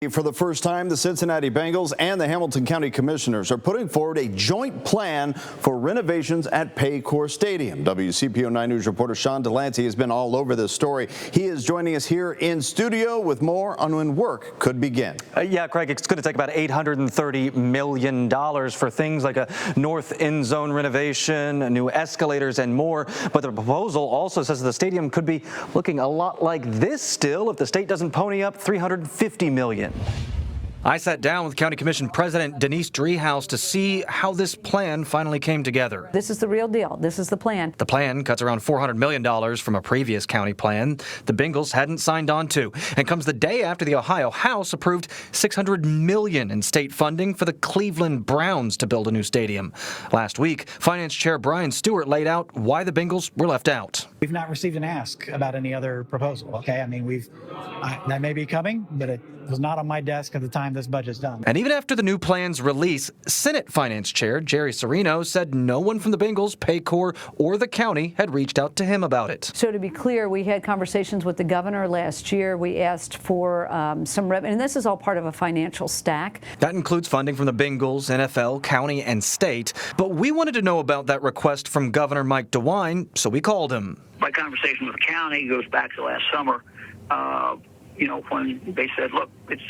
For the first time, the Cincinnati Bengals and the Hamilton County Commissioners are putting forward a joint plan for renovations at Paycor Stadium. WCPO 9 News reporter Sean Delancey has been all over this story. He is joining us here in studio with more on when work could begin. Yeah, Craig, it's going to take about $830 million for things like a north end zone renovation, new escalators, and more. But the proposal also says the stadium could be looking a lot like this still if the state doesn't pony up $350 million. I sat down with County Commission President Denise Driehaus to see how this plan finally came together. This is the real deal. This is the plan. The plan cuts around $400 million from a previous county plan the Bengals hadn't signed on to, and comes the day after the Ohio House approved $600 million in state funding for the Cleveland Browns to build a new stadium. Last week, Finance Chair Brian Stewart laid out why the Bengals were left out. We've not received an ask about any other proposal. Okay, I mean, that may be coming, but it was not on my desk at the time this budget's done. And even after the new plan's release, Senate Finance Chair Jerry Serino said no one from the Bengals, Paycor, or the county had reached out to him about it. So to be clear, we had conversations with the governor last year. We asked for some revenue, and this is all part of a financial stack. That includes funding from the Bengals, NFL, county, and state. But we wanted to know about that request from Governor Mike DeWine, so we called him. My conversation with the county goes back to last summer. When they said, look, it's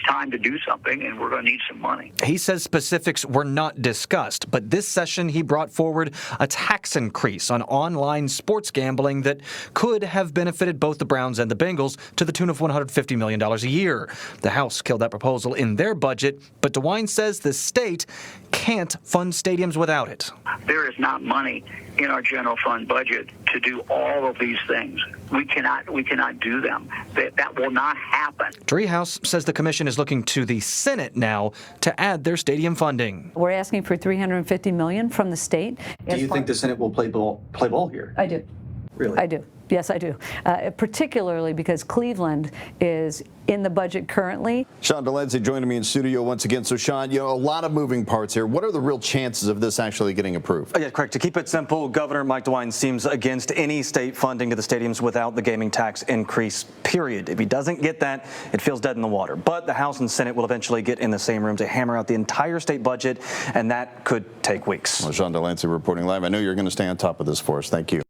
time to do something and we're going to need some money. He says specifics were not discussed, but this session he brought forward a tax increase on online sports gambling that could have benefited both the Browns and the Bengals to the tune of $150 million a year. The House killed that proposal in their budget, but DeWine says the state can't fund stadiums without it. There is not money in our general fund budget to do all of these things. We cannot do them. That will not happen. Driehaus says the commission is looking to the Senate now to add their stadium funding. We're asking for $350 million from the state. Do you think the Senate will play ball here? I do. Really? I do. Yes, I do. Particularly because Cleveland is in the budget currently. Sean Delancey joining me in studio once again. So, Sean, a lot of moving parts here. What are the real chances of this actually getting approved? Yeah, correct. To keep it simple, Governor Mike DeWine seems against any state funding to the stadiums without the gaming tax increase, period. If he doesn't get that, it feels dead in the water. But the House and Senate will eventually get in the same room to hammer out the entire state budget, and that could take weeks. Well, Sean Delancey reporting live. I know you're going to stay on top of this for us. Thank you.